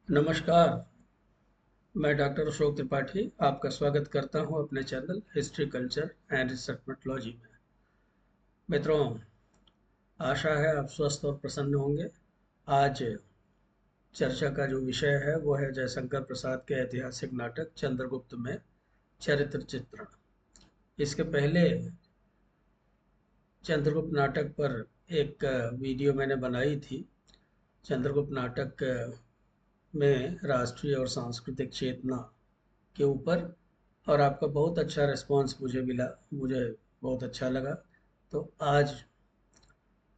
नमस्कार। मैं डॉक्टर अशोक त्रिपाठी आपका स्वागत करता हूं अपने channel history culture and research methodology में। मित्रों, आशा है आप स्वस्थ और प्रसन्न होंगे। आज चर्चा का जो विषय है वो है जयशंकर प्रसाद के ऐतिहासिक नाटक चंद्रगुप्त में चरित्र चित्रण। इसके पहले चंद्रगुप्त नाटक पर एक वीडियो मैंने बनाई थी। चंद्रगुप्त नाटक में राष्ट्रीय और सांस्कृतिक चेतना के ऊपर, और आपका बहुत अच्छा रिस्पांस मुझे मिला, मुझे बहुत अच्छा लगा। तो आज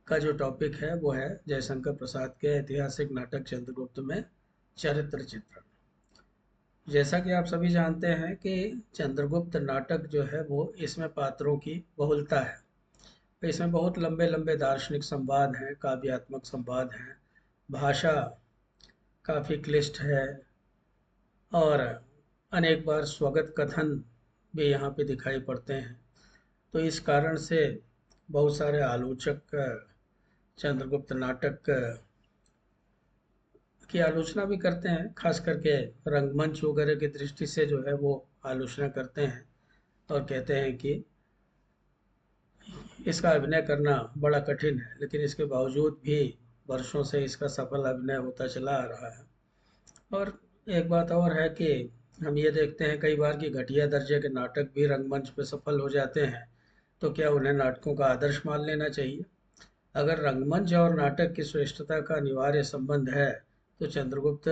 का जो टॉपिक है वो है जयशंकर प्रसाद के ऐतिहासिक नाटक चंद्रगुप्त में चरित्र चित्रण। जैसा कि आप सभी जानते हैं कि चंद्रगुप्त नाटक जो है वो इसमें पात्रों की बहुलता है। इसमें बहुत लंबे लंबे दार्शनिक संवाद हैं, काव्यात्मक संवाद हैं, भाषा काफ़ी क्लिष्ट है और अनेक बार स्वगत कथन भी यहाँ पे दिखाई पड़ते हैं। तो इस कारण से बहुत सारे आलोचक चंद्रगुप्त नाटक की आलोचना भी करते हैं, खास करके रंगमंच वगैरह की दृष्टि से जो है वो आलोचना करते हैं और कहते हैं कि इसका अभिनय करना बड़ा कठिन है, लेकिन इसके बावजूद भी वर्षों से इसका सफल अभिनय होता चला आ रहा है। और एक बात और है कि हम ये देखते हैं कई बार कि घटिया दर्जे के नाटक भी रंगमंच पे सफल हो जाते हैं, तो क्या उन्हें नाटकों का आदर्श मान लेना चाहिए? अगर रंगमंच और नाटक की श्रेष्ठता का अनिवार्य संबंध है, तो चंद्रगुप्त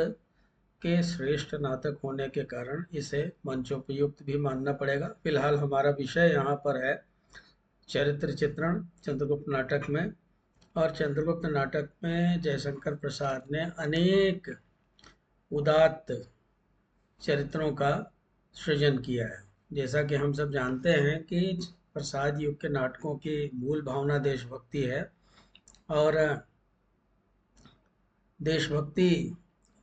के श्रेष्ठ नाटक होने के कारण इसे मंचोपयुक्त भी मानना पड़ेगा। फिलहाल हमारा विषय यहाँ पर है चरित्र चित्रण चंद्रगुप्त नाटक में। और चंद्रगुप्त नाटक में जयशंकर प्रसाद ने अनेक उदात्त चरित्रों का सृजन किया है। जैसा कि हम सब जानते हैं कि प्रसाद युग के नाटकों की मूल भावना देशभक्ति है, और देशभक्ति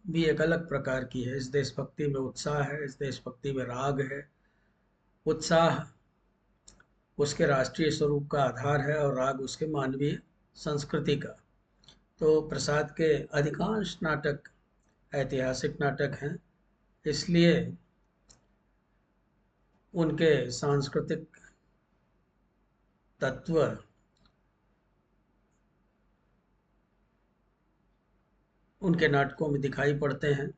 भी एक अलग प्रकार की है। इस देशभक्ति में उत्साह है, इस देशभक्ति में राग है। उत्साह उसके राष्ट्रीय स्वरूप का आधार है और राग उसके मानवीय संस्कृति का। तो प्रसाद के अधिकांश नाटक ऐतिहासिक नाटक हैं, इसलिए उनके सांस्कृतिक तत्व उनके नाटकों में दिखाई पड़ते हैं।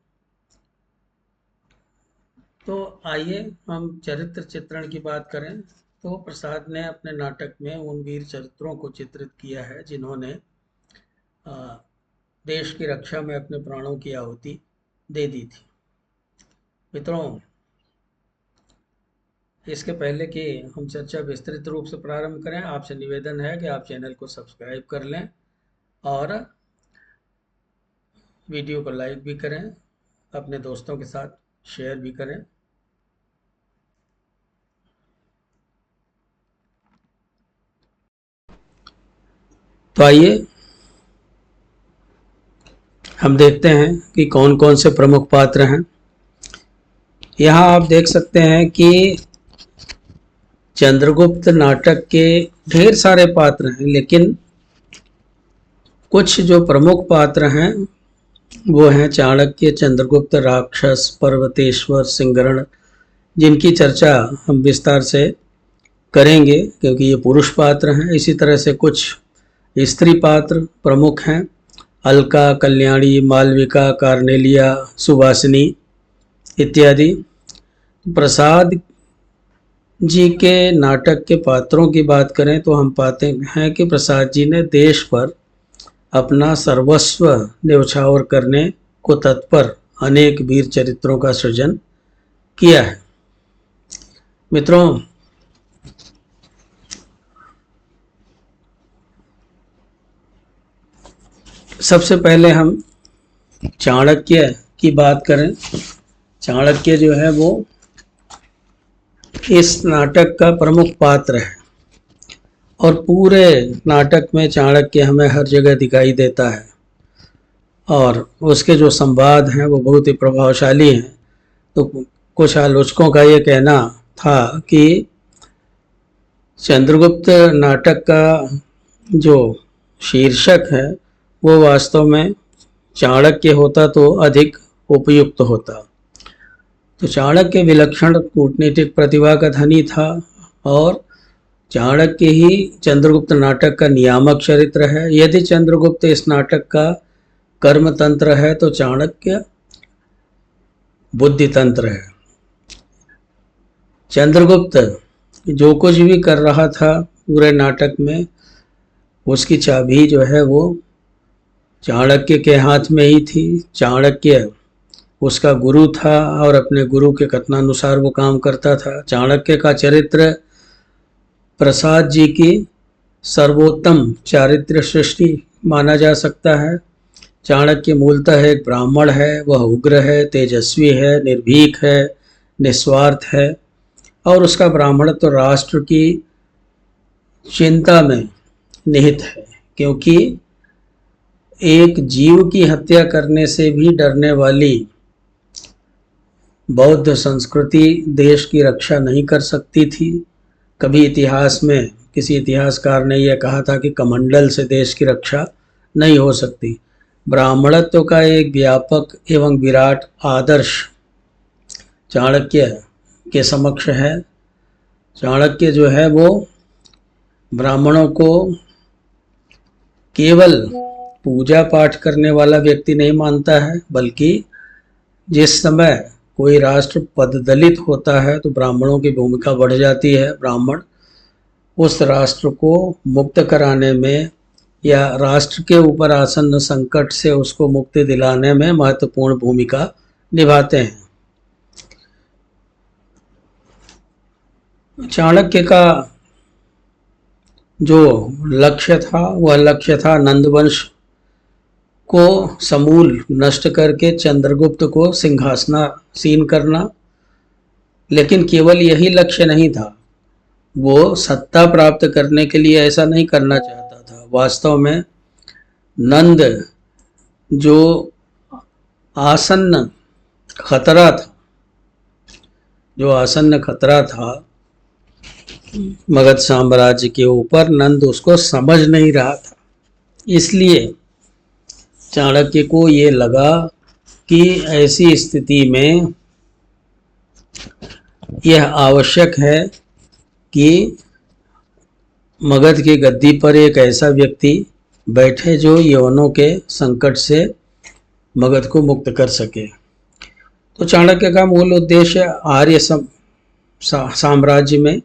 तो आइए हम चरित्र चित्रण की बात करें। तो प्रसाद ने अपने नाटक में उन वीर चरित्रों को चित्रित किया है जिन्होंने देश की रक्षा में अपने प्राणों की आहुति दे दी थी। मित्रों, इसके पहले कि हम चर्चा विस्तृत रूप से प्रारंभ करें, आपसे निवेदन है कि आप चैनल को सब्सक्राइब कर लें और वीडियो को लाइक भी करें, अपने दोस्तों के साथ शेयर भी करें। तो आइए हम देखते हैं कि कौन कौन से प्रमुख पात्र हैं। यहाँ आप देख सकते हैं कि चंद्रगुप्त नाटक के ढेर सारे पात्र हैं, लेकिन कुछ जो प्रमुख पात्र हैं वो हैं चाणक्य, चंद्रगुप्त, राक्षस, पर्वतेश्वर, सिंहरण, जिनकी चर्चा हम विस्तार से करेंगे क्योंकि ये पुरुष पात्र हैं। इसी तरह से कुछ स्त्री पात्र प्रमुख हैं, अलका, कल्याणी, मालविका, कार्नेलिया, सुवासिनी इत्यादि। प्रसाद जी के नाटक के पात्रों की बात करें तो हम पाते हैं कि प्रसाद जी ने देश पर अपना सर्वस्व न्यौछावर करने को तत्पर अनेक वीर चरित्रों का सृजन किया है। मित्रों, सबसे पहले हम चाणक्य की बात करें। चाणक्य जो है वो इस नाटक का प्रमुख पात्र है और पूरे नाटक में चाणक्य हमें हर जगह दिखाई देता है और उसके जो संवाद हैं वो बहुत ही प्रभावशाली हैं। तो कुछ आलोचकों का ये कहना था कि चंद्रगुप्त नाटक का जो शीर्षक है वो वास्तव में चाणक्य होता तो अधिक उपयुक्त होता। तो चाणक्य विलक्षण कूटनीतिक प्रतिभा का धनी था और चाणक्य ही चंद्रगुप्त नाटक का नियामक चरित्र है। यदि चंद्रगुप्त इस नाटक का कर्म तंत्र है तो चाणक्य बुद्धि तंत्र है। चंद्रगुप्त जो कुछ भी कर रहा था पूरे नाटक में, उसकी चाबी जो है वो चाणक्य के हाथ में ही थी। चाणक्य उसका गुरु था और अपने गुरु के कथनानुसार वो काम करता था। चाणक्य का चरित्र प्रसाद जी की सर्वोत्तम चारित्र्य सृष्टि माना जा सकता है। चाणक्य मूलतः एक ब्राह्मण है, वह उग्र है, तेजस्वी है, निर्भीक है, निस्वार्थ है और उसका ब्राह्मणत्व तो राष्ट्र की चिंता में निहित है, क्योंकि एक जीव की हत्या करने से भी डरने वाली बौद्ध संस्कृति देश की रक्षा नहीं कर सकती थी। कभी इतिहास में किसी इतिहासकार ने यह कहा था कि कमंडल से देश की रक्षा नहीं हो सकती। ब्राह्मणत्व का एक व्यापक एवं विराट आदर्श चाणक्य के समक्ष है। चाणक्य जो है वो ब्राह्मणों को केवल पूजा पाठ करने वाला व्यक्ति नहीं मानता है, बल्कि जिस समय कोई राष्ट्र पददलित होता है तो ब्राह्मणों की भूमिका बढ़ जाती है। ब्राह्मण उस राष्ट्र को मुक्त कराने में या राष्ट्र के ऊपर आसन्न संकट से उसको मुक्ति दिलाने में महत्वपूर्ण भूमिका निभाते हैं। चाणक्य का जो लक्ष्य था वह लक्ष्य था नंदवंश को समूल नष्ट करके चंद्रगुप्त को सिंहासनासीन करना। लेकिन केवल यही लक्ष्य नहीं था, वो सत्ता प्राप्त करने के लिए ऐसा नहीं करना चाहता था। वास्तव में नंद जो आसन्न खतरा था मगध साम्राज्य के ऊपर, नंद उसको समझ नहीं रहा था। इसलिए चाणक्य को ये लगा कि ऐसी स्थिति में यह आवश्यक है कि मगध की गद्दी पर एक ऐसा व्यक्ति बैठे जो यवनों के संकट से मगध को मुक्त कर सके। तो चाणक्य का मूल उद्देश्य आर्य साम्राज्य में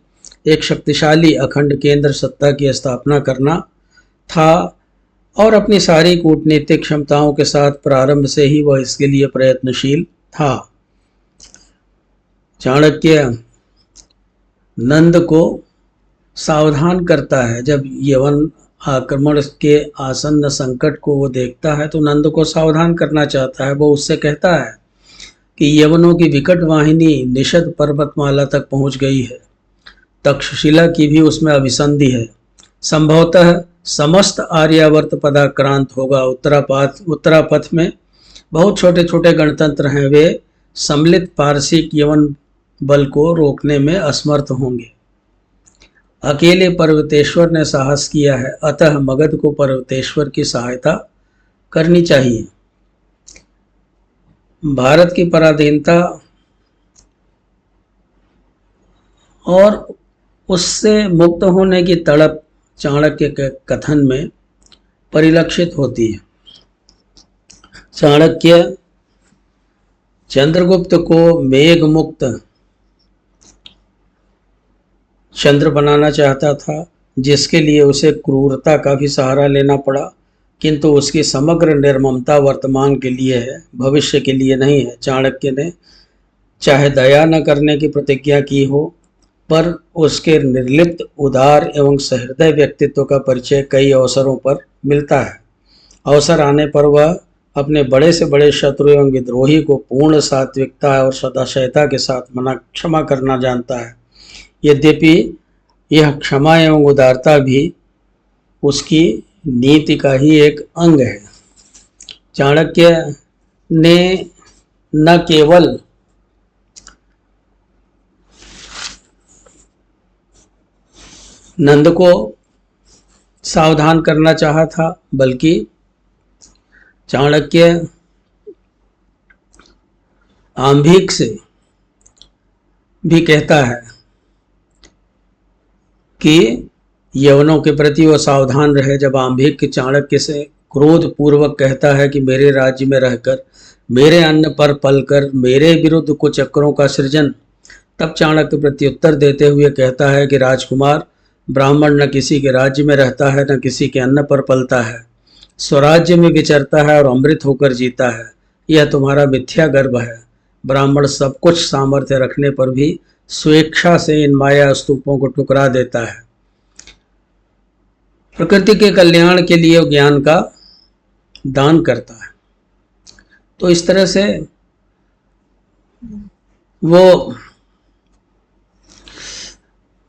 एक शक्तिशाली अखंड केंद्र सत्ता की स्थापना करना था और अपनी सारी कूटनीतिक क्षमताओं के साथ प्रारंभ से ही वह इसके लिए प्रयत्नशील था। चाणक्य नंद को सावधान करता है। जब यवन आक्रमण के आसन्न संकट को वो देखता है तो नंद को सावधान करना चाहता है। वो उससे कहता है कि यवनों की विकट वाहिनी निषद पर्वतमाला तक पहुंच गई है, तक्षशिला की भी उसमें अभिसंधि है, संभवतः समस्त आर्यावर्त पदाक्रांत होगा। उत्तरापथ में बहुत छोटे छोटे गणतंत्र हैं, वे सम्मिलित पारसिक यवन बल को रोकने में असमर्थ होंगे। अकेले पर्वतेश्वर ने साहस किया है, अतः मगध को पर्वतेश्वर की सहायता करनी चाहिए। भारत की पराधीनता और उससे मुक्त होने की तड़प चाणक्य के कथन में परिलक्षित होती है। चाणक्य चंद्रगुप्त को मेघ मुक्त चंद्र बनाना चाहता था, जिसके लिए उसे क्रूरता का भी सहारा लेना पड़ा, किंतु उसकी समग्र निर्ममता वर्तमान के लिए है, भविष्य के लिए नहीं है। चाणक्य ने चाहे दया न करने की प्रतिज्ञा की हो, पर उसके निर्लिप्त, उदार एवं सहृदय व्यक्तित्व का परिचय कई अवसरों पर मिलता है। अवसर आने पर वह अपने बड़े से बड़े शत्रु एवं विद्रोही को पूर्ण सात्विकता और सदाशयता के साथ क्षमा करना जानता है। यद्यपि यह क्षमा एवं उदारता भी उसकी नीति का ही एक अंग है। चाणक्य ने न केवल नंद को सावधान करना चाहा था, बल्कि चाणक्य आंभिक से भी कहता है कि यवनों के प्रति वो सावधान रहे। जब आंभिक चाणक्य से क्रोध पूर्वक कहता है कि मेरे राज्य में रहकर, मेरे अन्न पर पलकर मेरे विरुद्ध कुचक्रों का सृजन, तब चाणक्य प्रत्युत्तर देते हुए कहता है कि राजकुमार, ब्राह्मण न किसी के राज्य में रहता है, न किसी के अन्न पर पलता है, स्वराज्य में विचरता है और अमृत होकर जीता है। यह तुम्हारा मिथ्या गर्व है। ब्राह्मण सब कुछ सामर्थ्य रखने पर भी स्वेच्छा से इन माया स्तूपों को ठुकरा देता है। प्रकृति के कल्याण के लिए ज्ञान का दान करता है। तो इस तरह से वो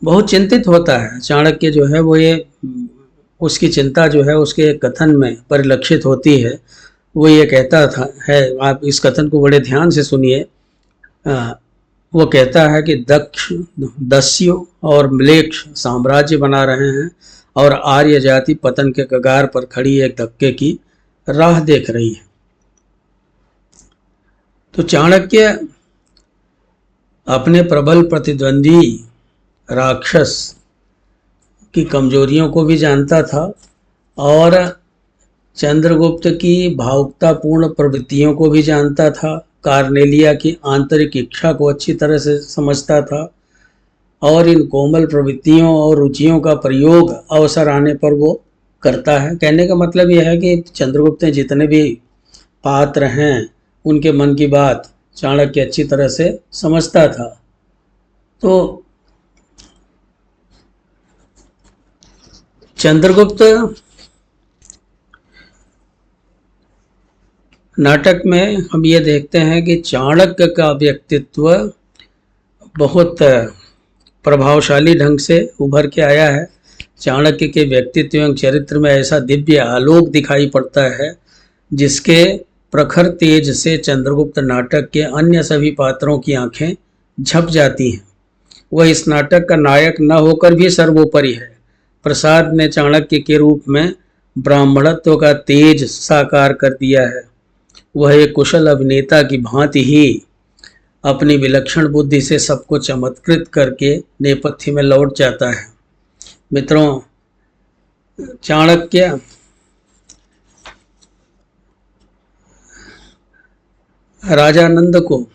बहुत चिंतित होता है। चाणक्य जो है वो ये उसकी चिंता जो है उसके कथन में परिलक्षित होती है। वो ये कहता था है, आप इस कथन को बड़े ध्यान से सुनिए। वो कहता है कि दस्यु और म्लेच्छ साम्राज्य बना रहे हैं और आर्य जाति पतन के कगार पर खड़ी एक धक्के की राह देख रही है। तो चाणक्य अपने प्रबल प्रतिद्वंदी राक्षस की कमजोरियों को भी जानता था और चंद्रगुप्त की भावुकतापूर्ण प्रवृत्तियों को भी जानता था। कार्नेलिया की आंतरिक इच्छा को अच्छी तरह से समझता था और इन कोमल प्रवृत्तियों और रुचियों का प्रयोग अवसर आने पर वो करता है। कहने का मतलब यह है कि चंद्रगुप्त जितने भी पात्र हैं उनके मन की बात चाणक्य अच्छी तरह से समझता था। तो चंद्रगुप्त नाटक में हम ये देखते हैं कि चाणक्य का व्यक्तित्व बहुत प्रभावशाली ढंग से उभर के आया है। चाणक्य के व्यक्तित्व एवं चरित्र में ऐसा दिव्य आलोक दिखाई पड़ता है जिसके प्रखर तेज से चंद्रगुप्त नाटक के अन्य सभी पात्रों की आंखें झप जाती हैं। वह इस नाटक का नायक न होकर भी सर्वोपरि है। प्रसाद ने चाणक्य के रूप में ब्राह्मणत्व का तेज साकार कर दिया है। वह एक कुशल अभिनेता की भांति ही अपनी विलक्षण बुद्धि से सबको चमत्कृत करके नेपथ्य में लौट जाता है। मित्रों, चाणक्य राजा नंद को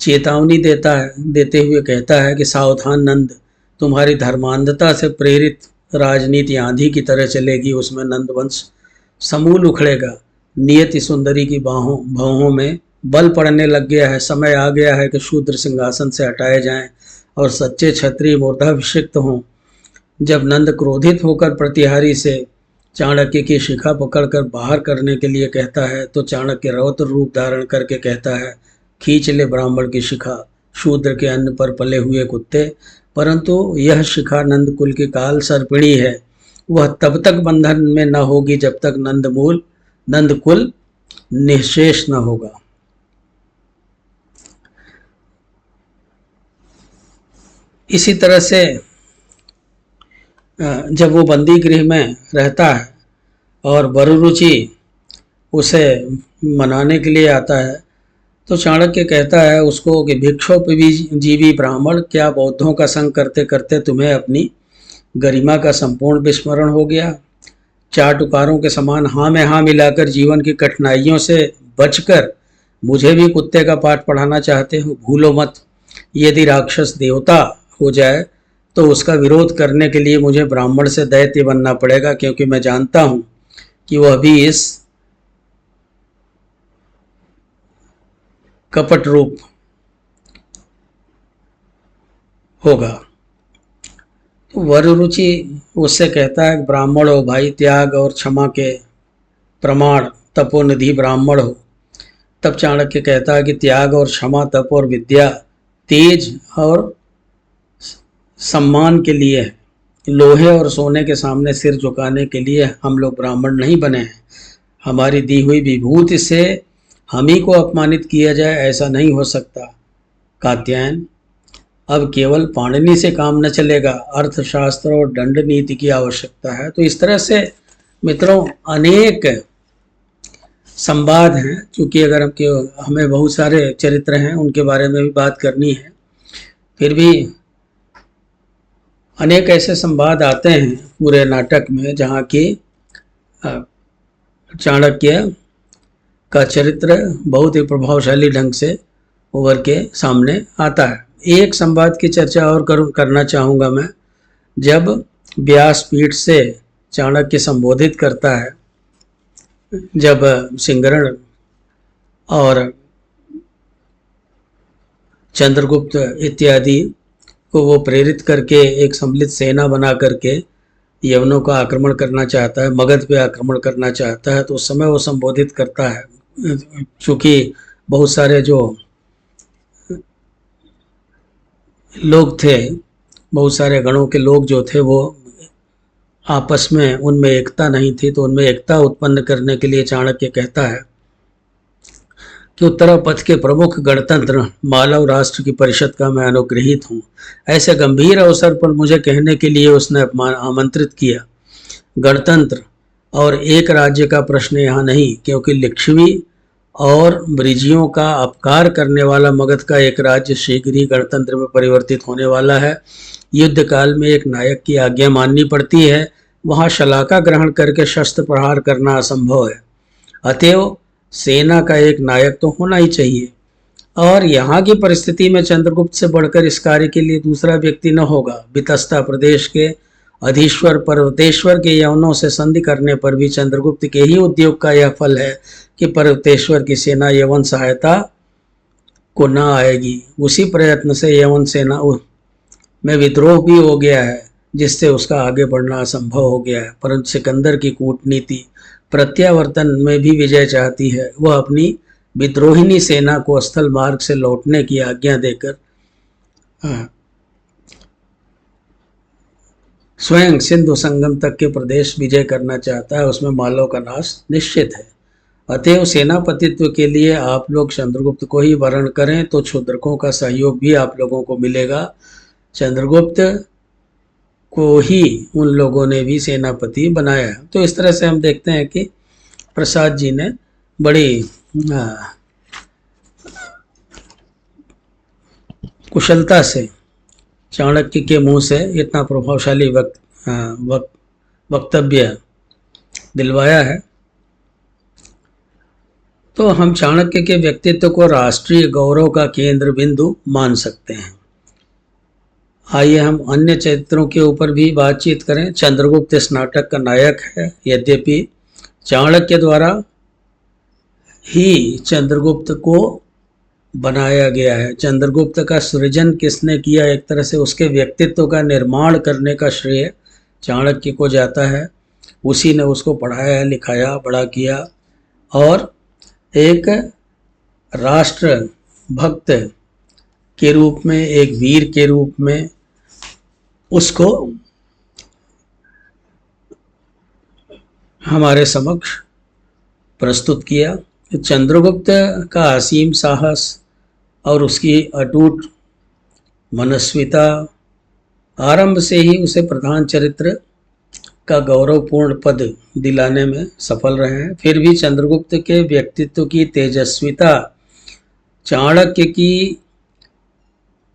चेतावनी देते हुए कहता है कि सावधान नंद, तुम्हारी धर्मांधता से प्रेरित राजनीति आंधी की तरह चलेगी, उसमें नंदवंश समूल उखड़ेगा। नियति सुंदरी की बाहों में बल पड़ने लग गया है। समय आ गया है कि शूद्र सिंहासन से हटाए जाएं और सच्चे क्षत्रिय मूर्धाभिषिक्त हों। जब नंद क्रोधित होकर प्रतिहारी से चाणक्य की शिखा पकड़कर बाहर करने के लिए कहता है तो चाणक्य रौद्र रूप धारण करके कहता है, खींच ले ब्राह्मण की शिखा, शूद्र के अन्न पर पले हुए कुत्ते। परंतु यह शिखा नंद कुल की काल सर्पिणी है। वह तब तक बंधन में न होगी जब तक नंदकुल निःशेष न होगा। इसी तरह से जब वो बंदी गृह में रहता है और वरुरुचि उसे मनाने के लिए आता है तो चाणक्य कहता है उसको कि भिक्षोपजीवी ब्राह्मण, क्या बौद्धों का संग करते करते तुम्हें अपनी गरिमा का संपूर्ण विस्मरण हो गया? चाटुकारों के समान हाँ में हाँ मिलाकर जीवन की कठिनाइयों से बचकर मुझे भी कुत्ते का पाठ पढ़ाना चाहते हो? भूलो मत, यदि राक्षस देवता हो जाए तो उसका विरोध करने के लिए मुझे ब्राह्मण से दैत्य बनना पड़ेगा, क्योंकि मैं जानता हूं कि वह भी इस कपट रूप होगा। वरुरुचि उससे कहता है ब्राह्मण हो भाई, त्याग और क्षमा के प्रमाण तपोनिधि ब्राह्मण हो। तब चाणक्य कहता है कि त्याग और क्षमा, तप और विद्या, तेज और सम्मान के लिए है। लोहे और सोने के सामने सिर झुकाने के लिए हम लोग ब्राह्मण नहीं बने हैं। हमारी दी हुई विभूति से हम ही को अपमानित किया जाए, ऐसा नहीं हो सकता। कात्यायन, अब केवल पाणिनि से काम न चलेगा, अर्थशास्त्र और दंड नीति की आवश्यकता है। तो इस तरह से मित्रों अनेक संवाद हैं, क्योंकि अगर हमें बहुत सारे चरित्र हैं उनके बारे में भी बात करनी है, फिर भी अनेक ऐसे संवाद आते हैं पूरे नाटक में जहाँ की चाणक्य का चरित्र बहुत ही प्रभावशाली ढंग से उभर के सामने आता है। एक संवाद की चर्चा और करना चाहूँगा मैं। जब व्यासपीठ से चाणक्य संबोधित करता है, जब सिंगरण और चंद्रगुप्त इत्यादि को वो प्रेरित करके एक सम्मिलित सेना बना करके यवनों का आक्रमण करना चाहता है, मगध पे आक्रमण करना चाहता है, तो उस समय वो संबोधित करता है। चूँकि बहुत सारे जो लोग थे, बहुत सारे गणों के लोग जो थे वो आपस में उनमें एकता नहीं थी, तो उनमें एकता उत्पन्न करने के लिए चाणक्य कहता है कि उत्तरापथ के प्रमुख गणतंत्र मालव राष्ट्र की परिषद का मैं अनुग्रहित हूँ। ऐसे गंभीर अवसर पर मुझे कहने के लिए उसने आमंत्रित किया। गणतंत्र और एक राज्य का प्रश्न यहाँ नहीं, क्योंकि लिच्छवी और ब्रिजियों का अपकार करने वाला मगध का एक राज्य शीघ्र ही गणतंत्र में परिवर्तित होने वाला है। युद्ध काल में एक नायक की आज्ञा माननी पड़ती है, वहाँ शलाका ग्रहण करके शस्त्र प्रहार करना असंभव है। अतएव सेना का एक नायक तो होना ही चाहिए, और यहाँ की परिस्थिति में चंद्रगुप्त से बढ़कर इस कार्य के लिए दूसरा व्यक्ति न होगा। वितस्ता प्रदेश के अधीश्वर पर्वतेश्वर के यवनों से संधि करने पर भी चंद्रगुप्त के ही उद्योग का यह फल है कि पर्वतेश्वर की सेना यवन सहायता को न आएगी। उसी प्रयत्न से यवन सेना में विद्रोह भी हो गया है, जिससे उसका आगे बढ़ना असंभव हो गया है। परंतु सिकंदर की कूटनीति प्रत्यावर्तन में भी विजय चाहती है। वह अपनी विद्रोहिणी सेना को स्थल मार्ग से लौटने की आज्ञा देकर स्वयं सिंधु संगम तक के प्रदेश विजय करना चाहता है। उसमें मालव का नाश निश्चित है। अतएव सेनापतित्व के लिए आप लोग चंद्रगुप्त को ही वर्ण करें तो क्षुद्रकों का सहयोग भी आप लोगों को मिलेगा। चंद्रगुप्त को ही उन लोगों ने भी सेनापति बनाया। तो इस तरह से हम देखते हैं कि प्रसाद जी ने बड़ी कुशलता से चाणक्य के मुंह से इतना प्रभावशाली वक्तव्य दिलवाया है। तो हम चाणक्य के व्यक्तित्व को राष्ट्रीय गौरव का केंद्र बिंदु मान सकते हैं। आइए हम अन्य चरित्रों के ऊपर भी बातचीत करें। चंद्रगुप्त इस नाटक का नायक है, यद्यपि चाणक्य द्वारा ही चंद्रगुप्त को बनाया गया है। चंद्रगुप्त का सृजन किसने किया? एक तरह से उसके व्यक्तित्व का निर्माण करने का श्रेय चाणक्य को जाता है। उसी ने उसको पढ़ाया, लिखाया, बड़ा किया और एक राष्ट्र भक्त के रूप में, एक वीर के रूप में उसको हमारे समक्ष प्रस्तुत किया। चंद्रगुप्त का असीम साहस और उसकी अटूट मनस्विता आरंभ से ही उसे प्रधान चरित्र का गौरवपूर्ण पद दिलाने में सफल रहे हैं। फिर भी चंद्रगुप्त के व्यक्तित्व की तेजस्विता चाणक्य की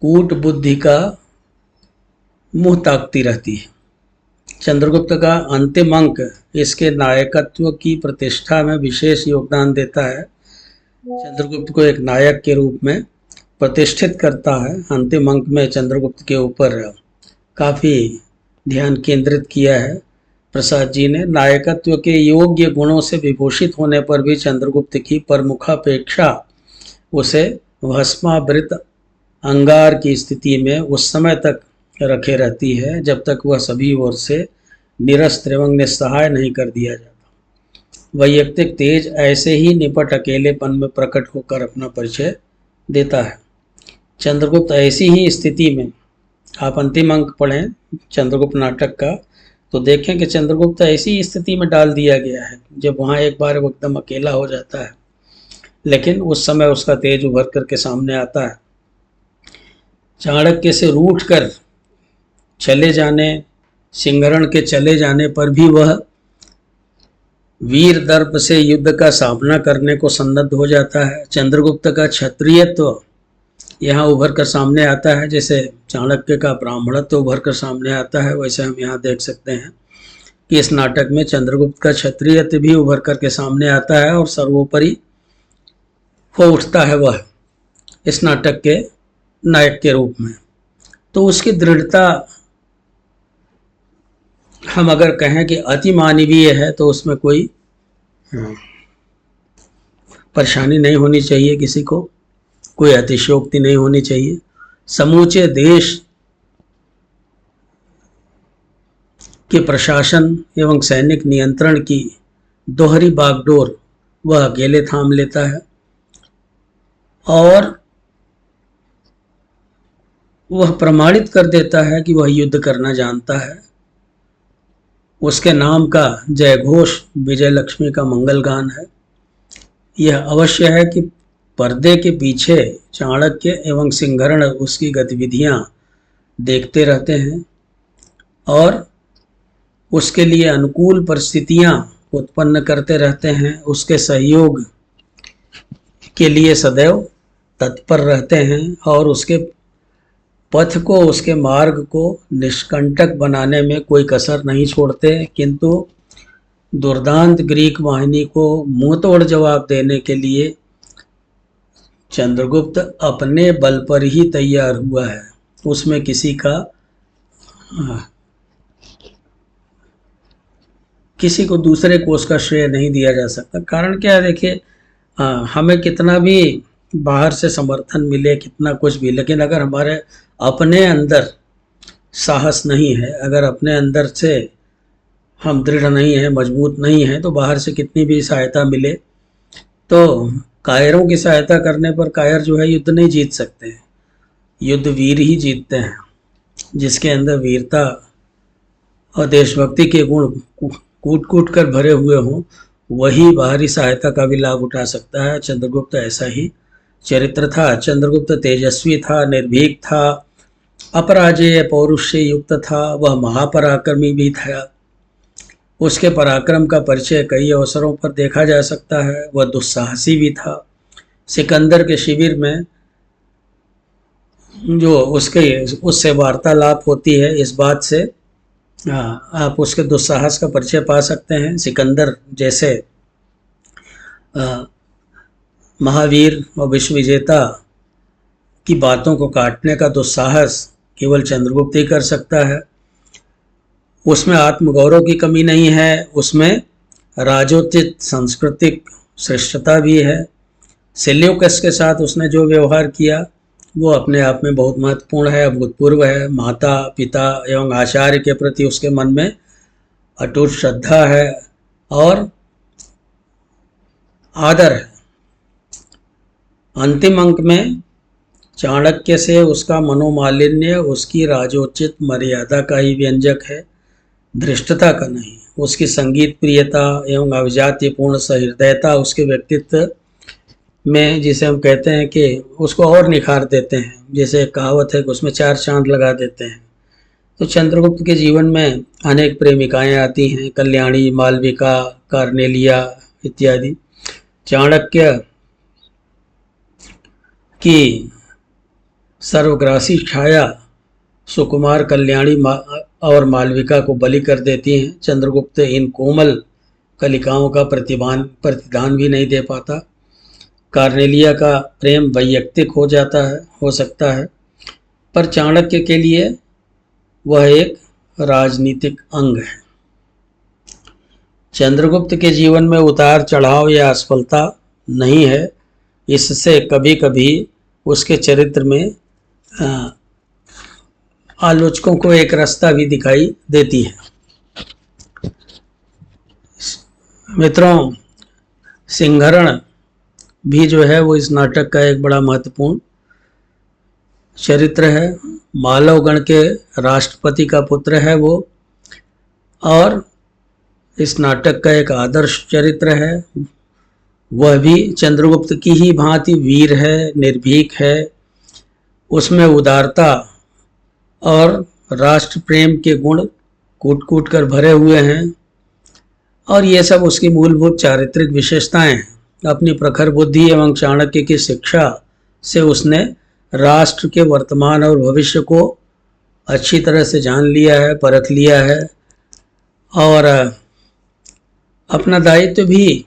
कूट बुद्धि का मुंह ताकती रहती है। चंद्रगुप्त का अंतिम अंक इसके नायकत्व की प्रतिष्ठा में विशेष योगदान देता है। चंद्रगुप्त को एक नायक के रूप में प्रतिष्ठित करता है। अंतिम अंक में चंद्रगुप्त के ऊपर काफ़ी ध्यान केंद्रित किया है प्रसाद जी ने। नायकत्व के योग्य गुणों से विभूषित होने पर भी चंद्रगुप्त की प्रमुखापेक्षा उसे भस्मावृत अंगार की स्थिति में उस समय तक रखे रहती है जब तक वह सभी ओर से निरस्त्र एवं निस्सहाय नहीं कर दिया जाता। वैयक्तिक तेज ऐसे ही निपट अकेलेपन में प्रकट होकर अपना परिचय देता है। चंद्रगुप्त ऐसी ही स्थिति में, आप अंतिम अंक पढ़ें चंद्रगुप्त नाटक का तो देखें कि चंद्रगुप्त ऐसी स्थिति में डाल दिया गया है जब वहाँ एक बार वो एकदम अकेला हो जाता है, लेकिन उस समय उसका तेज उभर करके सामने आता है। चाणक्य से रूठ कर चले जाने, सिंगरण के चले जाने पर भी वह वीर दर्प से युद्ध का सामना करने को सन्नद्ध हो जाता है। चंद्रगुप्त का क्षत्रियत्व यहाँ उभर कर सामने आता है, जैसे चाणक्य का ब्राह्मणत्व उभर कर सामने आता है, वैसे हम यहाँ देख सकते हैं कि इस नाटक में चंद्रगुप्त का क्षत्रियत्व भी उभर करके सामने आता है और सर्वोपरि हो उठता है वह इस नाटक के नायक के रूप में। तो उसकी दृढ़ता हम अगर कहें कि अति मानवीय है तो उसमें कोई परेशानी नहीं होनी चाहिए, किसी को कोई अतिशयोक्ति नहीं होनी चाहिए। समूचे देश के प्रशासन एवं सैनिक नियंत्रण की दोहरी बागडोर वह अकेले थाम लेता है और वह प्रमाणित कर देता है कि वह युद्ध करना जानता है। उसके नाम का जयघोष विजय लक्ष्मी का मंगल गान है। यह अवश्य है कि पर्दे के पीछे चाणक्य एवं सिंहरण उसकी गतिविधियां देखते रहते हैं और उसके लिए अनुकूल परिस्थितियां उत्पन्न करते रहते हैं, उसके सहयोग के लिए सदैव तत्पर रहते हैं और उसके पथ को, उसके मार्ग को निष्कंटक बनाने में कोई कसर नहीं छोड़ते। किंतु दुर्दांत ग्रीक वाहिनी को मुंहतोड़ जवाब देने के लिए चंद्रगुप्त अपने बल पर ही तैयार हुआ है, उसमें किसी को दूसरे को उसका श्रेय नहीं दिया जा सकता। कारण क्या है, देखिए हमें कितना भी बाहर से समर्थन मिले, कितना कुछ भी, लेकिन अगर हमारे अपने अंदर साहस नहीं है, अगर अपने अंदर से हम दृढ़ नहीं हैं, मजबूत नहीं हैं, तो बाहर से कितनी भी सहायता मिले तो कायरों की सहायता करने पर कायर जो है युद्ध नहीं जीत सकते हैं। युद्ध वीर ही जीतते हैं। जिसके अंदर वीरता और देशभक्ति के गुण कूट कूट कर भरे हुए हों, वही बाहरी सहायता का भी लाभ उठा सकता है। चंद्रगुप्त ऐसा ही चरित्र था। चंद्रगुप्त तेजस्वी था, निर्भीक था, अपराजेय पौरुष से युक्त था, वह महापराक्रमी भी था। उसके पराक्रम का परिचय कई अवसरों पर देखा जा सकता है। वह दुस्साहसी भी था। सिकंदर के शिविर में जो उससे वार्तालाप होती है, इस बात से आप उसके दुस्साहस का परिचय पा सकते हैं। सिकंदर जैसे महावीर और विश्व विजेता की बातों को काटने का दुस्साहस केवल चंद्रगुप्त ही कर सकता है। उसमें आत्मगौरव की कमी नहीं है, उसमें राजोचित सांस्कृतिक श्रेष्ठता भी है। सेल्यूकस के साथ उसने जो व्यवहार किया वो अपने आप में बहुत महत्वपूर्ण है, अभूतपूर्व है। माता पिता एवं आचार्य के प्रति उसके मन में अटूट श्रद्धा है और आदर है। अंतिम अंक में चाणक्य से उसका मनोमालिन्य उसकी राजोचित मर्यादा का ही व्यंजक है, धृष्टता का नहीं। उसकी संगीत प्रियता एवं अविजात्यपूर्ण सहृदयता उसके व्यक्तित्व में, जिसे हम कहते हैं कि उसको और निखार देते हैं। जैसे कहावत है कि उसमें 4 चांद लगा देते हैं। तो चंद्रगुप्त के जीवन में अनेक प्रेमिकाएं आती हैं, कल्याणी, मालविका, कार्नेलिया इत्यादि। चाणक्य की सर्वग्रासी छाया सुकुमार, कल्याणी और मालविका को बलि कर देती हैं। चंद्रगुप्त इन कोमल कलिकाओं का प्रतिदान भी नहीं दे पाता। कार्नेलिया का प्रेम वैयक्तिक हो सकता है, पर चाणक्य के लिए वह एक राजनीतिक अंग है। चंद्रगुप्त के जीवन में उतार चढ़ाव या असफलता नहीं है। इससे कभी कभी उसके चरित्र में आलोचकों को एक रास्ता भी दिखाई देती है। मित्रों, सिंहरण भी जो है वो इस नाटक का एक बड़ा महत्वपूर्ण चरित्र है। मालवगण के राष्ट्रपति का पुत्र है वो, और इस नाटक का एक आदर्श चरित्र है। वह भी चंद्रगुप्त की ही भांति वीर है, निर्भीक है। उसमें उदारता और राष्ट्र प्रेम के गुण कूट कूट कर भरे हुए हैं और ये सब उसकी मूलभूत चारित्रिक विशेषताएं हैं। अपनी प्रखर बुद्धि एवं चाणक्य की शिक्षा से उसने राष्ट्र के वर्तमान और भविष्य को अच्छी तरह से जान लिया है, परख लिया है, और अपना दायित्व भी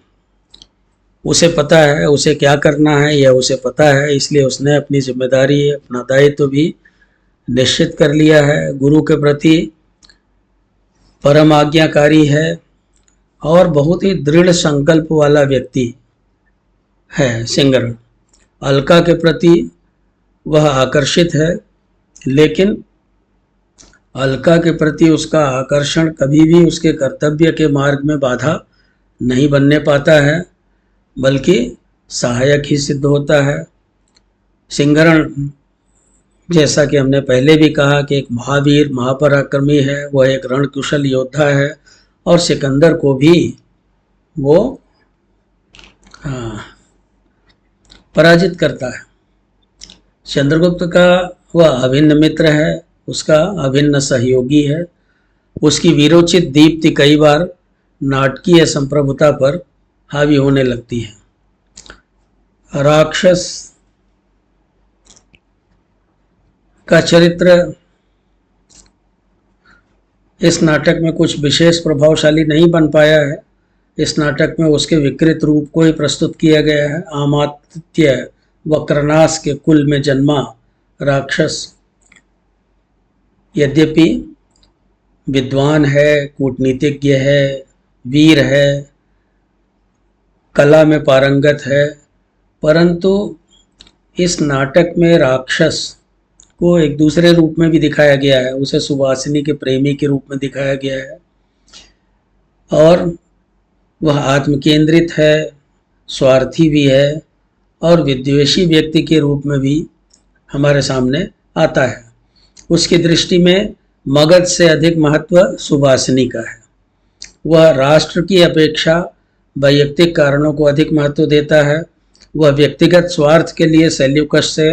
उसे पता है, उसे क्या करना है यह उसे पता है, इसलिए उसने अपनी जिम्मेदारी, अपना दायित्व भी निश्चित कर लिया है। गुरु के प्रति परम आज्ञाकारी है और बहुत ही दृढ़ संकल्प वाला व्यक्ति है सिंगरण। अलका के प्रति वह आकर्षित है, लेकिन अलका के प्रति उसका आकर्षण कभी भी उसके कर्तव्य के मार्ग में बाधा नहीं बनने पाता है, बल्कि सहायक ही सिद्ध होता है। सिंगरण, जैसा कि हमने पहले भी कहा, कि एक महावीर महापराक्रमी है, वह एक रणकुशल योद्धा है और सिकंदर को भी वो पराजित करता है। चंद्रगुप्त का वह अभिन्न मित्र है, उसका अभिन्न सहयोगी है। उसकी वीरोचित दीप्ति कई बार नाटकीय संप्रभुता पर हावी होने लगती है। राक्षस का चरित्र इस नाटक में कुछ विशेष प्रभावशाली नहीं बन पाया है। इस नाटक में उसके विकृत रूप को ही प्रस्तुत किया गया है। अमात्य वक्रनाश के कुल में जन्मा राक्षस यद्यपि विद्वान है, कूटनीतिज्ञ है, वीर है, कला में पारंगत है, परंतु इस नाटक में राक्षस को एक दूसरे रूप में भी दिखाया गया है। उसे सुवासिनी के प्रेमी के रूप में दिखाया गया है और वह आत्मकेंद्रित है, स्वार्थी भी है और विद्वेषी व्यक्ति के रूप में भी हमारे सामने आता है। उसकी दृष्टि में मगध से अधिक महत्व सुवासिनी का है। वह राष्ट्र की अपेक्षा वैयक्तिक कारणों को अधिक महत्व देता है। वह व्यक्तिगत स्वार्थ के लिए सेल्यूकस से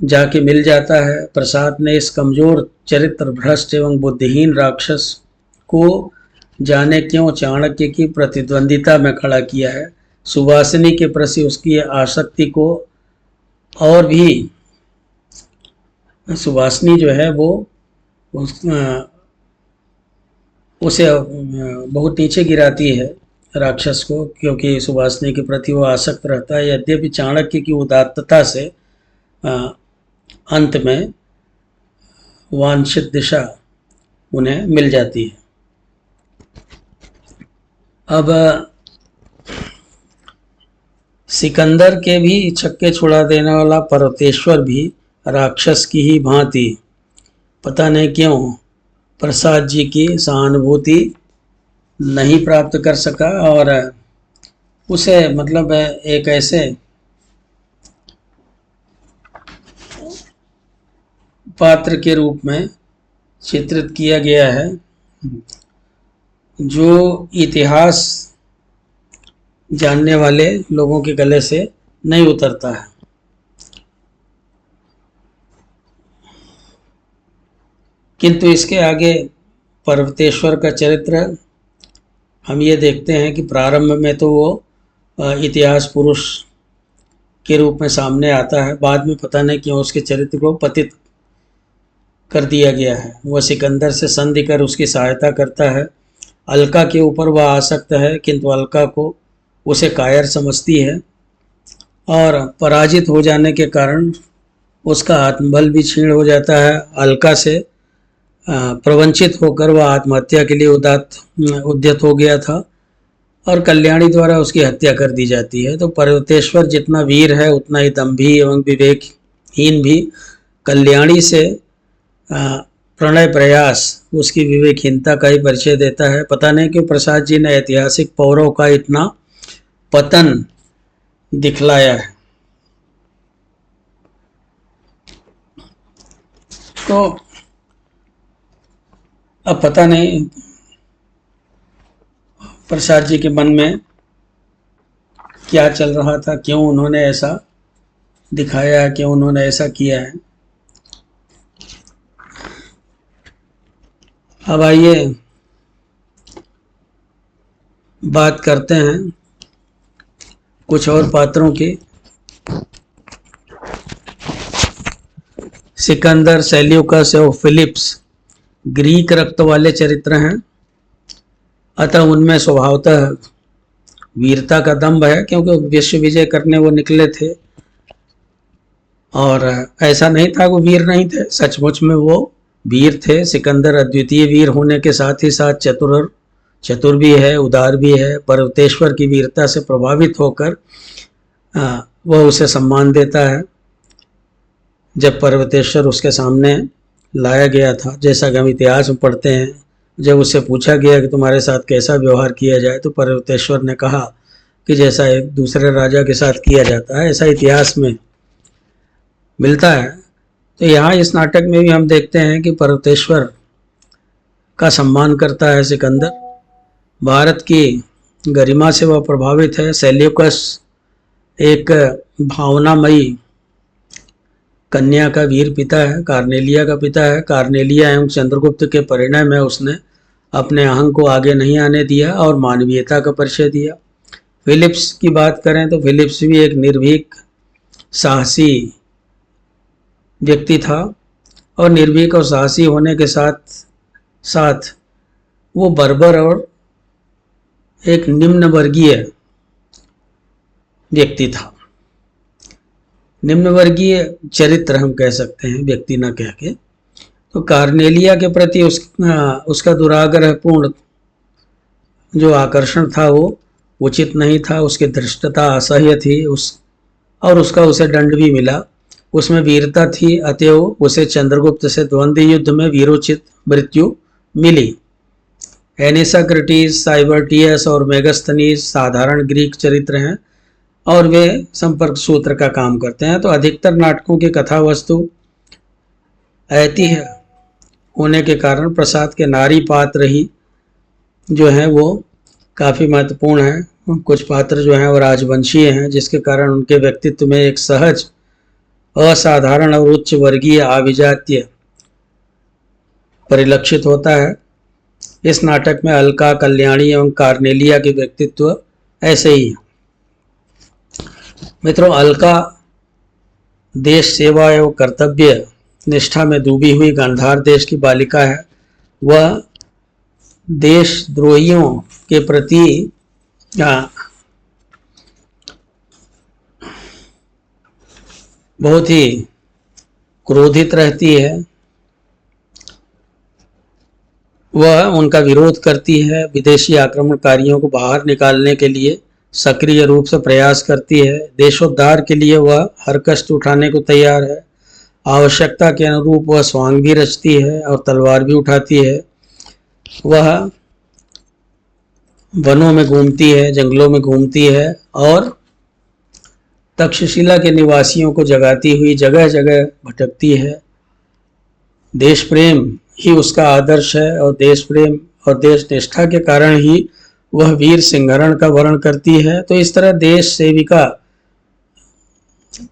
जाके मिल जाता है। प्रसाद ने इस कमजोर, चरित्र भ्रष्ट एवं बुद्धिहीन राक्षस को जाने क्यों चाणक्य की प्रतिद्वंदिता में खड़ा किया है। सुवासिनी के प्रति उसकी आसक्ति को और भी, सुवासिनी जो है वो उसे बहुत नीचे गिराती है राक्षस को, क्योंकि सुवासिनी के प्रति वो आसक्त रहता है। यद्यपि चाणक्य की उदात्तता से अंत में वांछित दिशा उन्हें मिल जाती है। अब सिकंदर के भी छक्के छुड़ा देने वाला पर्वतेश्वर भी राक्षस की ही भांति पता नहीं क्यों प्रसाद जी की सहानुभूति नहीं प्राप्त कर सका और उसे मतलब एक ऐसे पात्र के रूप में चित्रित किया गया है जो इतिहास जानने वाले लोगों के गले से नहीं उतरता है। किंतु इसके आगे पर्वतेश्वर का चरित्र हम ये देखते हैं कि प्रारंभ में तो वो इतिहास पुरुष के रूप में सामने आता है, बाद में पता नहीं क्यों उसके चरित्र को पतित कर दिया गया है। वह सिकंदर से संधि कर उसकी सहायता करता है। अलका के ऊपर वह आसक्त है, किंतु अलका को उसे कायर समझती है और पराजित हो जाने के कारण उसका आत्मबल भी क्षीण हो जाता है। अलका से प्रवंचित होकर वह आत्महत्या के लिए उद्यत हो गया था और कल्याणी द्वारा उसकी हत्या कर दी जाती है। तो पर्वतेश्वर जितना वीर है उतना ही दंभी एवं विवेकहीन भी। कल्याणी से प्रणय प्रयास उसकी विवेकहीनता का ही परिचय देता है। पता नहीं क्यों प्रसाद जी ने ऐतिहासिक पौरव का इतना पतन दिखलाया है। तो अब पता नहीं प्रसाद जी के मन में क्या चल रहा था, क्यों उन्होंने ऐसा दिखाया, क्यों उन्होंने ऐसा किया है। अब आइए बात करते हैं कुछ और पात्रों की। सिकंदर, सेल्यूकस और फिलिप्स ग्रीक रक्त वाले चरित्र हैं, अतः उनमें स्वभावतः वीरता का दम्भ है, क्योंकि विश्व विजय करने वो निकले थे। और ऐसा नहीं था वो वीर नहीं थे, सचमुच में वो वीर थे। सिकंदर अद्वितीय वीर होने के साथ ही साथ चतुर भी है, उदार भी है। पर्वतेश्वर की वीरता से प्रभावित होकर वह उसे सम्मान देता है। जब पर्वतेश्वर उसके सामने लाया गया था, जैसा कि हम इतिहास में पढ़ते हैं, जब उससे पूछा गया कि तुम्हारे साथ कैसा व्यवहार किया जाए, तो पर्वतेश्वर ने कहा कि जैसा एक दूसरे राजा के साथ किया जाता है, ऐसा इतिहास में मिलता है। तो यहाँ इस नाटक में भी हम देखते हैं कि पर्वतेश्वर का सम्मान करता है सिकंदर। भारत की गरिमा से वह प्रभावित है। सेल्यूकस एक भावनामयी कन्या का वीर पिता है, कार्नेलिया का पिता है। कार्नेलिया एवं चंद्रगुप्त के परिणय में उसने अपने अहंग को आगे नहीं आने दिया और मानवीयता का परिचय दिया। फिलिप्स की बात करें तो फिलिप्स भी एक निर्भीक साहसी व्यक्ति था, और निर्भीक और साहसी होने के साथ साथ वो बर्बर और एक निम्न वर्गीय व्यक्ति था। निम्न वर्गीय चरित्र हम कह सकते हैं, व्यक्ति न कह के। तो कार्नेलिया के प्रति उसका दुराग्रह पूर्ण जो आकर्षण था वो उचित नहीं था। उसकी धृष्टता असह्य थी, और उसे दंड भी मिला। उसमें वीरता थी, अतएव उसे चंद्रगुप्त से द्वंद्व युद्ध में वीरोचित मृत्यु मिली। एनिसाक्रिटीज, साइबर्टियस और मेगास्थनीज साधारण ग्रीक चरित्र हैं, और वे संपर्क सूत्र का काम करते हैं। तो अधिकतर नाटकों की कथा वस्तु ऐतिह्य होने के कारण प्रसाद के नारी पात्र ही जो हैं वो काफ़ी महत्वपूर्ण हैं। कुछ पात्र जो हैं वो राजवंशीय हैं, जिसके कारण उनके व्यक्तित्व में एक सहज, असाधारण और उच्च वर्गीय आभिजात्य परिलक्षित होता है। इस नाटक में अलका, कल्याणी एवं कार्नेलिया के व्यक्तित्व ऐसे ही हैं। मित्रों, अलका देश सेवा एवं कर्तव्य निष्ठा में डूबी हुई गांधार देश की बालिका है। वह देशद्रोहियों के प्रति बहुत ही क्रोधित रहती है। वह उनका विरोध करती है, विदेशी आक्रमणकारियों को बाहर निकालने के लिए सक्रिय रूप से प्रयास करती है। देशोद्धार के लिए वह हर कष्ट उठाने को तैयार है। आवश्यकता के अनुरूप वह स्वांग भी रचती है और तलवार भी उठाती है। वह वनों में घूमती है, जंगलों में घूमती है, और तक्षशिला के निवासियों को जगाती हुई जगह जगह भटकती है। देश प्रेम ही उसका आदर्श है, और देश प्रेम और देश निष्ठा के कारण ही वह वीर सिंहरण का वर्ण करती है। तो इस तरह देश सेविका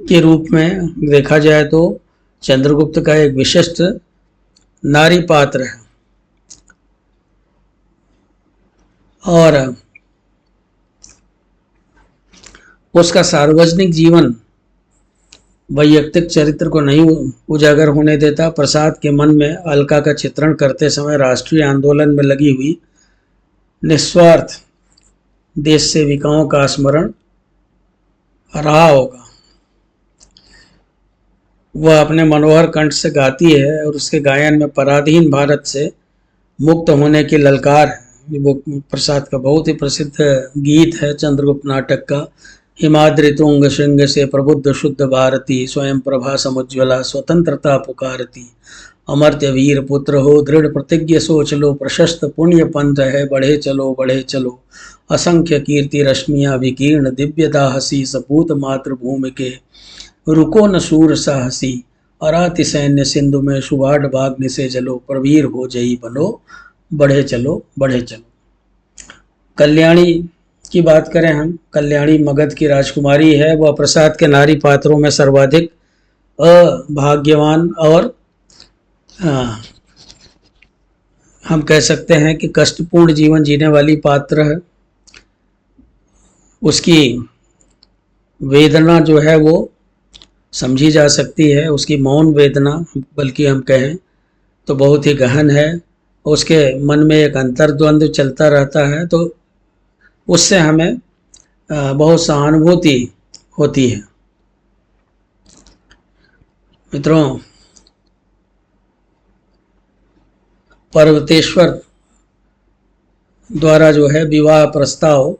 के रूप में देखा जाए तो चंद्रगुप्त का एक विशिष्ट नारी पात्र है। और उसका सार्वजनिक जीवन वैयक्तिक चरित्र को नहीं उजागर होने देता। प्रसाद के मन में अलका का चित्रण करते समय राष्ट्रीय आंदोलन में लगी हुई निस्वार्थ देश सेविकाओं का स्मरण रहा होगा। वह अपने मनोहर कंठ से गाती है, और उसके गायन में पराधीन भारत से मुक्त होने की ललकार है। वो प्रसाद का बहुत ही प्रसिद्ध गीत है चंद्रगुप्त नाटक का। हिमाद्रि तुंग श्रृंग से प्रबुद्ध शुद्ध भारती, स्वयं प्रभा समुज्ज्वला स्वतंत्रता पुकारती। अमर्त्य वीर पुत्र हो, दृढ़ प्रतिज्ञ सोच लो, प्रशस्त पुण्य पंथ है, बढ़े चलो बढ़े चलो। असंख्य कीर्ति रश्मियां विकीर्ण, दिव्यता हसी सपूत मातृभूमि के। रुको न सूर साहसी, अराति सैन्य सिंधु में, सुबाढ़ भाग्नि से जलो, प्रवीर हो जयी बनो, बढ़े चलो बढ़े चलो। कल्याणी की बात करें हम, कल्याणी मगध की राजकुमारी है। वह प्रसाद के नारी पात्रों में सर्वाधिक अभाग्यवान और हम कह सकते हैं कि कष्टपूर्ण जीवन जीने वाली पात्र है। उसकी वेदना जो है वो समझी जा सकती है। उसकी मौन वेदना बल्कि हम कहें तो बहुत ही गहन है। उसके मन में एक अंतर्द्वंद चलता रहता है, तो उससे हमें बहुत सहानुभूति होती है। मित्रों, पर्वतेश्वर द्वारा जो है विवाह प्रस्ताव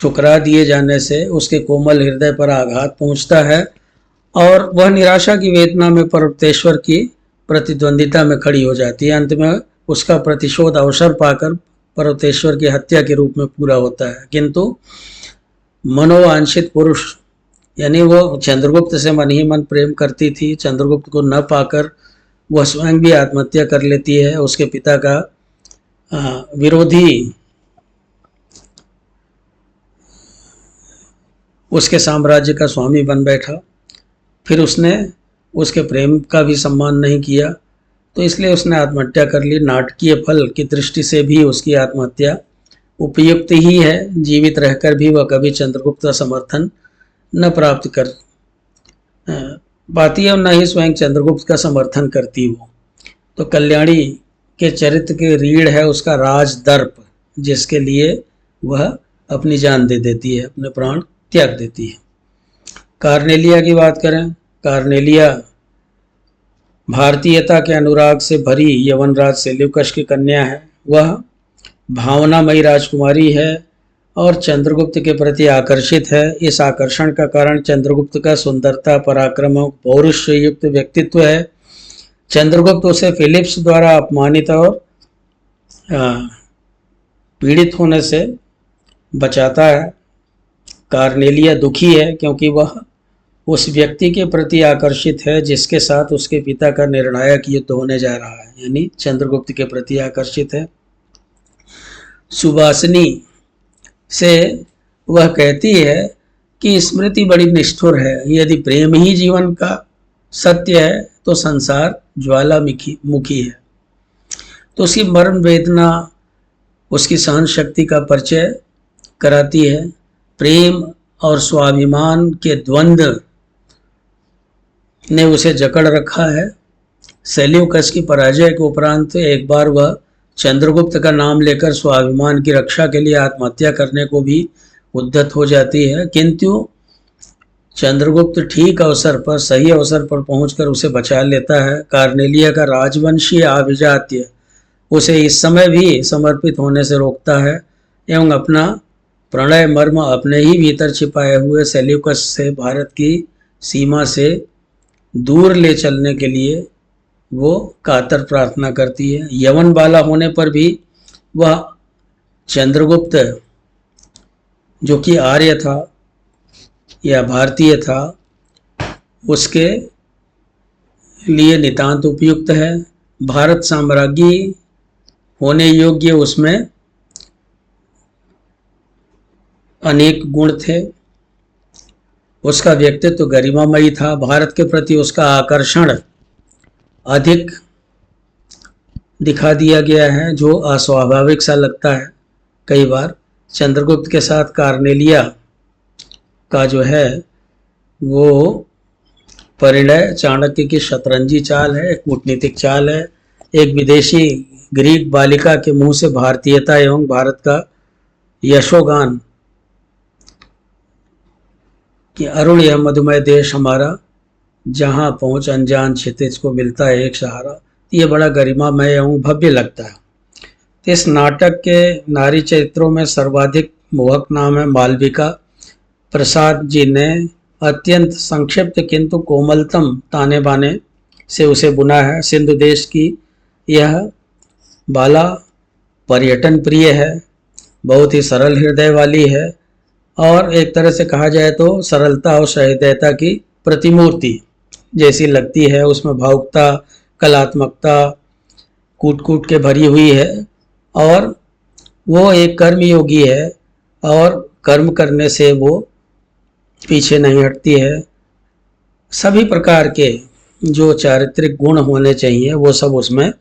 ठुकरा दिए जाने से उसके कोमल हृदय पर आघात पहुंचता है और वह निराशा की वेदना में पर्वतेश्वर की प्रतिद्वंदिता में खड़ी हो जाती है। अंत में उसका प्रतिशोध अवसर पाकर पर्वतेश्वर की हत्या के रूप में पूरा होता है। किंतु मनोवांछित पुरुष यानी वो चंद्रगुप्त से मन ही मन प्रेम करती थी। चंद्रगुप्त को न पाकर वह स्वयं भी आत्महत्या कर लेती है। उसके पिता का विरोधी उसके साम्राज्य का स्वामी बन बैठा। फिर उसने उसके प्रेम का भी सम्मान नहीं किया, तो इसलिए उसने आत्महत्या कर ली। नाटकीय फल की दृष्टि से भी उसकी आत्महत्या उपयुक्त ही है। जीवित रहकर भी वह कभी चंद्रगुप्त का समर्थन न प्राप्त कर पाती है और न ही स्वयं चंद्रगुप्त का समर्थन करती वो। तो कल्याणी के चरित्र की रीढ़ है उसका राजदर्प, जिसके लिए वह अपनी जान दे देती है, अपने प्राण त्याग देती है। कार्नेलिया की बात करें, कार्नेलिया भारतीयता के अनुराग से भरी यवनराज सेल्यूकस की कन्या है। वह भावनामयी राजकुमारी है और चंद्रगुप्त के प्रति आकर्षित है। इस आकर्षण का कारण चंद्रगुप्त का सुंदरता, पराक्रम और पौरुष युक्त व्यक्तित्व है। चंद्रगुप्त उसे फिलिप्स द्वारा अपमानित और पीड़ित होने से बचाता है। कार्नेलिया दुखी है क्योंकि वह उस व्यक्ति के प्रति आकर्षित है जिसके साथ उसके पिता का निर्णायक युद्ध होने जा रहा है, यानी चंद्रगुप्त के प्रति आकर्षित है। सुवासिनी से वह कहती है कि स्मृति बड़ी निष्ठुर है। यदि प्रेम ही जीवन का सत्य है तो संसार ज्वालामुखी है। तो उसकी मरण वेदना उसकी सहन शक्ति का परिचय कराती है। प्रेम और स्वाभिमान के द्वंद्व ने उसे जकड़ रखा है। सेल्यूकस की पराजय के उपरांत एक बार वह चंद्रगुप्त का नाम लेकर स्वाभिमान की रक्षा के लिए आत्महत्या करने को भी उद्यत हो जाती है, किंतु चंद्रगुप्त ठीक अवसर पर, सही अवसर पर पहुंचकर उसे बचा लेता है। कार्नेलिया का राजवंशीय आभिजात्य उसे इस समय भी समर्पित होने से रोकता है एवं अपना प्रणय मर्म अपने ही भीतर छिपाए हुए सेल्यूकस से भारत की सीमा से दूर ले चलने के लिए वो कातर प्रार्थना करती है। यवन बाला होने पर भी वह चंद्रगुप्त जो कि आर्य था या भारतीय था, उसके लिए नितांत उपयुक्त है। भारत साम्राज्ञी होने योग्य उसमें अनेक गुण थे। उसका व्यक्तित्व गरिमामयी था। भारत के प्रति उसका आकर्षण अधिक दिखा दिया गया है, जो अस्वाभाविक सा लगता है कई बार। चंद्रगुप्त के साथ कार्नेलिया का जो है वो परिणय चाणक्य की शतरंजी चाल है, कूटनीतिक चाल है। एक विदेशी ग्रीक बालिका के मुंह से भारतीयता एवं भारत का यशोगान कि अरुण यह मधुमय देश हमारा, जहाँ पहुँच अनजान क्षितिज को मिलता है एक सहारा। ये बड़ा गरिमामय एवं भव्य लगता है। तो इस नाटक के नारी चरित्रों में सर्वाधिक मोहक नाम है मालविका। प्रसाद जी ने अत्यंत संक्षिप्त किंतु कोमलतम ताने बाने से उसे बुना है। सिंधु देश की यह बाला पर्यटन प्रिय है, बहुत ही सरल हृदय वाली है और एक तरह से कहा जाए तो सरलता और सहृदयता की प्रतिमूर्ति जैसी लगती है। उसमें भावुकता, कलात्मकता कूट कूट के भरी हुई है और वो एक कर्मयोगी है और कर्म करने से वो पीछे नहीं हटती है। सभी प्रकार के जो चारित्रिक गुण होने चाहिए वो सब उसमें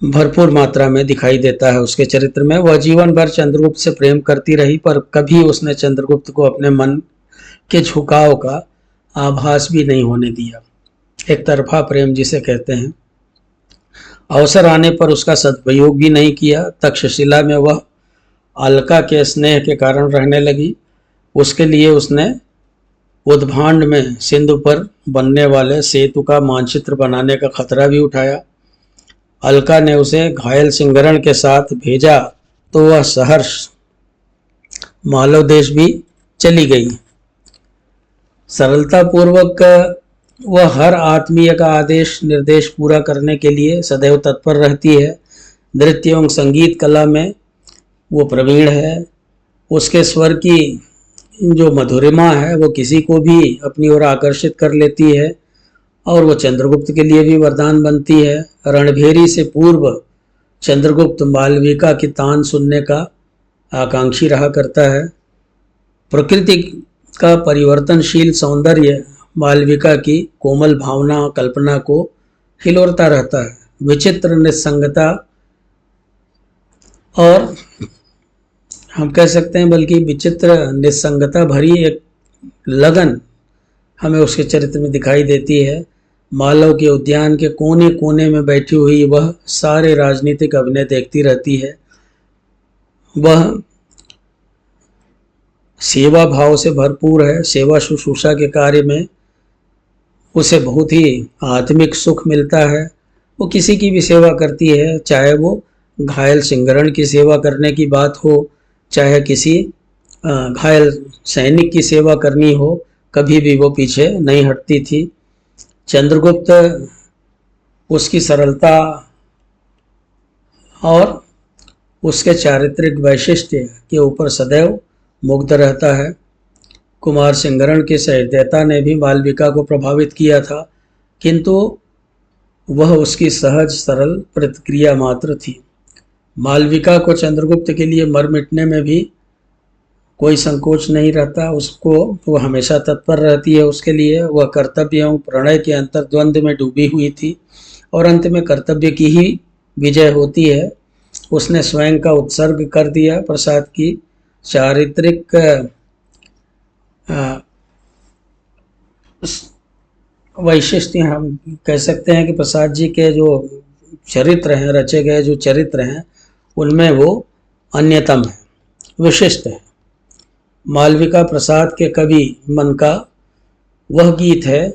भरपूर मात्रा में दिखाई देता है उसके चरित्र में। वह जीवन भर चंद्रगुप्त से प्रेम करती रही, पर कभी उसने चंद्रगुप्त को अपने मन के झुकाव का आभास भी नहीं होने दिया। एक तरफा प्रेम जिसे कहते हैं। अवसर आने पर उसका सदुपयोग भी नहीं किया। तक्षशिला में वह अलका के स्नेह के कारण रहने लगी। उसके लिए उसने उद्भांड में सिंधु पर बनने वाले सेतु का मानचित्र बनाने का खतरा भी उठाया। अलका ने उसे घायल सिंगरण के साथ भेजा तो वह सहर्ष मालव देश भी चली गई। सरलता पूर्वक वह हर आत्मीय का आदेश निर्देश पूरा करने के लिए सदैव तत्पर रहती है। नृत्य एवं संगीत कला में वो प्रवीण है। उसके स्वर की जो मधुरिमा है वो किसी को भी अपनी ओर आकर्षित कर लेती है और वो चंद्रगुप्त के लिए भी वरदान बनती है। रणभेरी से पूर्व चंद्रगुप्त मालविका की तान सुनने का आकांक्षी रहा करता है। प्रकृति का परिवर्तनशील सौंदर्य मालविका की कोमल भावना कल्पना को हिलोरता रहता है। विचित्र निस्संगता और हम कह सकते हैं बल्कि विचित्र निस्संगता भरी एक लगन हमें उसके चरित्र में दिखाई देती है। मालव के उद्यान के कोने कोने में बैठी हुई वह सारे राजनीतिक अभिनय देखती रहती है। वह सेवा भाव से भरपूर है। सेवा शुश्रूषा के कार्य में उसे बहुत ही आत्मिक सुख मिलता है। वो किसी की भी सेवा करती है, चाहे वो घायल सिंगरण की सेवा करने की बात हो, चाहे किसी घायल सैनिक की सेवा करनी हो, कभी भी वो पीछे नहीं हटती थी। चंद्रगुप्त उसकी सरलता और उसके चारित्रिक वैशिष्ट्य के ऊपर सदैव मुग्ध रहता है। कुमार सिंगरण की सहृदयता ने भी मालविका को प्रभावित किया था, किंतु वह उसकी सहज सरल प्रतिक्रिया मात्र थी। मालविका को चंद्रगुप्त के लिए मर मिटने में भी कोई संकोच नहीं रहता। उसको वह हमेशा तत्पर रहती है उसके लिए। वह कर्तव्य एवं प्रणय के अंतर्द्वंद में डूबी हुई थी और अंत में कर्तव्य की ही विजय होती है। उसने स्वयं का उत्सर्ग कर दिया। प्रसाद की चारित्रिक वैशिष्ट्य हम कह सकते हैं कि प्रसाद जी के जो चरित्र हैं, रचे गए जो चरित्र हैं, उनमें वो अन्यतम है, विशिष्ट है। मालविका प्रसाद के कवि मन का वह गीत है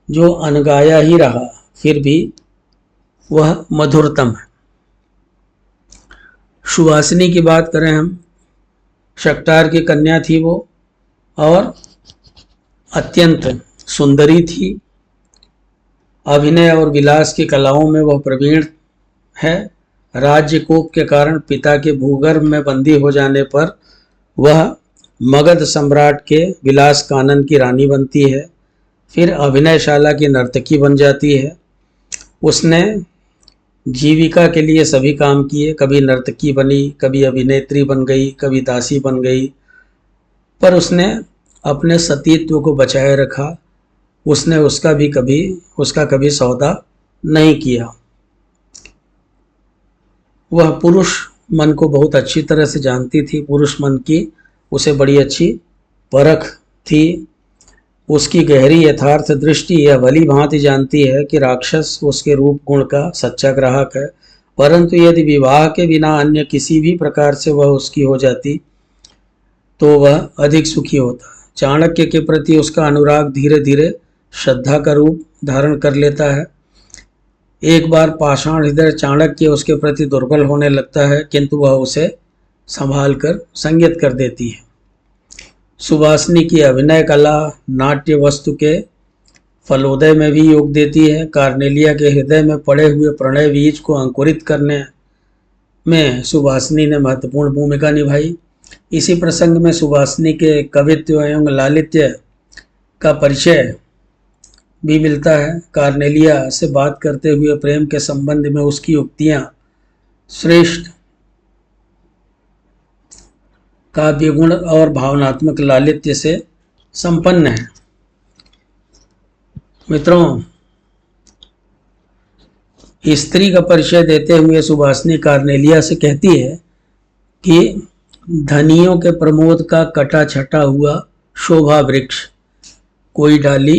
जो अनगाया ही रहा, फिर भी वह मधुरतम है। सुवासिनी की बात करें हम, शक्टार की कन्या थी वो और अत्यंत सुंदरी थी। अभिनय और विलास की कलाओं में वह प्रवीण है। राज्य कोप के कारण पिता के भूगर्भ में बंदी हो जाने पर वह मगध सम्राट के विलास कानन की रानी बनती है। फिर अभिनयशाला की नर्तकी बन जाती है। उसने जीविका के लिए सभी काम किए, कभी नर्तकी बनी, कभी अभिनेत्री बन गई, कभी दासी बन गई, पर उसने अपने सतीत्व को बचाए रखा। उसने उसका कभी सौदा नहीं किया। वह पुरुष मन को बहुत अच्छी तरह से जानती थी। पुरुष मन की उसे बड़ी अच्छी परख थी। उसकी गहरी यथार्थ दृष्टि यह भली भांति जानती है कि राक्षस उसके रूप गुण का सच्चा ग्राहक है, परंतु यदि विवाह के बिना अन्य किसी भी प्रकार से वह उसकी हो जाती तो वह अधिक सुखी होता। चाणक्य के प्रति उसका अनुराग धीरे धीरे श्रद्धा का रूप धारण कर लेता है। एक बार पाषाण हृदय चाणक्य उसके प्रति दुर्बल होने लगता है, किंतु वह उसे संभाल कर संयत कर देती है। सुवासिनी की अभिनय कला नाट्य वस्तु के फलोदय में भी योग देती है। कार्नेलिया के हृदय में पड़े हुए प्रणय बीज को अंकुरित करने में सुवासिनी ने महत्वपूर्ण भूमिका निभाई। इसी प्रसंग में सुवासिनी के कवित्व एवं लालित्य का परिचय भी मिलता है। कार्नेलिया से बात करते हुए प्रेम के संबंध में उसकी उक्तियां श्रेष्ठ काव्य गुण और भावनात्मक लालित्य से संपन्न है। मित्रों, स्त्री का परिचय देते हुए सुभाषिनी कार्नेलिया से कहती है कि धनियों के प्रमोद का कटा छटा हुआ शोभा वृक्ष, कोई डाली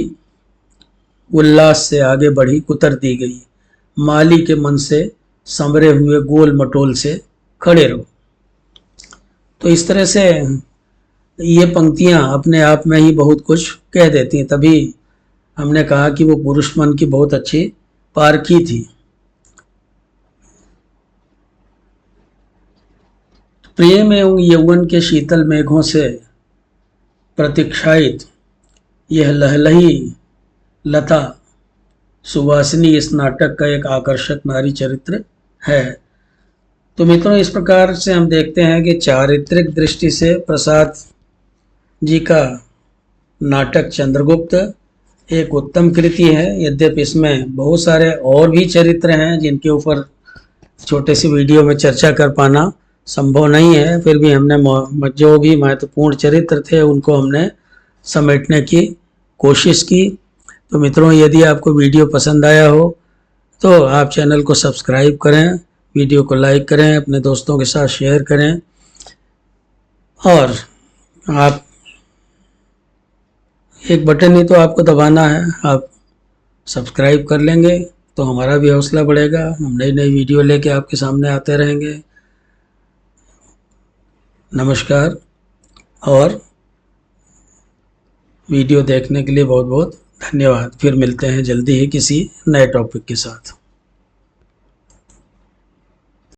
उल्लास से आगे बढ़ी कुतर दी गई, माली के मन से संवरे हुए गोल मटोल से खड़े रहो। तो इस तरह से ये पंक्तियां अपने आप में ही बहुत कुछ कह देती हैं। तभी हमने कहा कि वो पुरुष मन की बहुत अच्छी पारखी थी। प्रेम एवं यौवन के शीतल मेघों से प्रतीक्षायित यह लहलही लता सुवासिनी इस नाटक का एक आकर्षक नारी चरित्र है। तो मित्रों, इस प्रकार से हम देखते हैं कि चारित्रिक दृष्टि से प्रसाद जी का नाटक चंद्रगुप्त एक उत्तम कृति है। यद्यपि इसमें बहुत सारे और भी चरित्र हैं जिनके ऊपर छोटे से वीडियो में चर्चा कर पाना संभव नहीं है, फिर भी हमने जो भी महत्वपूर्ण चरित्र थे उनको हमने समेटने की कोशिश की। तो मित्रों, यदि आपको वीडियो पसंद आया हो तो आप चैनल को सब्सक्राइब करें, वीडियो को लाइक करें, अपने दोस्तों के साथ शेयर करें, और आप एक बटन ही तो आपको दबाना है, आप सब्सक्राइब कर लेंगे तो हमारा भी हौसला बढ़ेगा। हम नई नई वीडियो लेके आपके सामने आते रहेंगे। नमस्कार, और वीडियो देखने के लिए बहुत बहुत धन्यवाद। फिर मिलते हैं जल्दी ही किसी नए टॉपिक के साथ।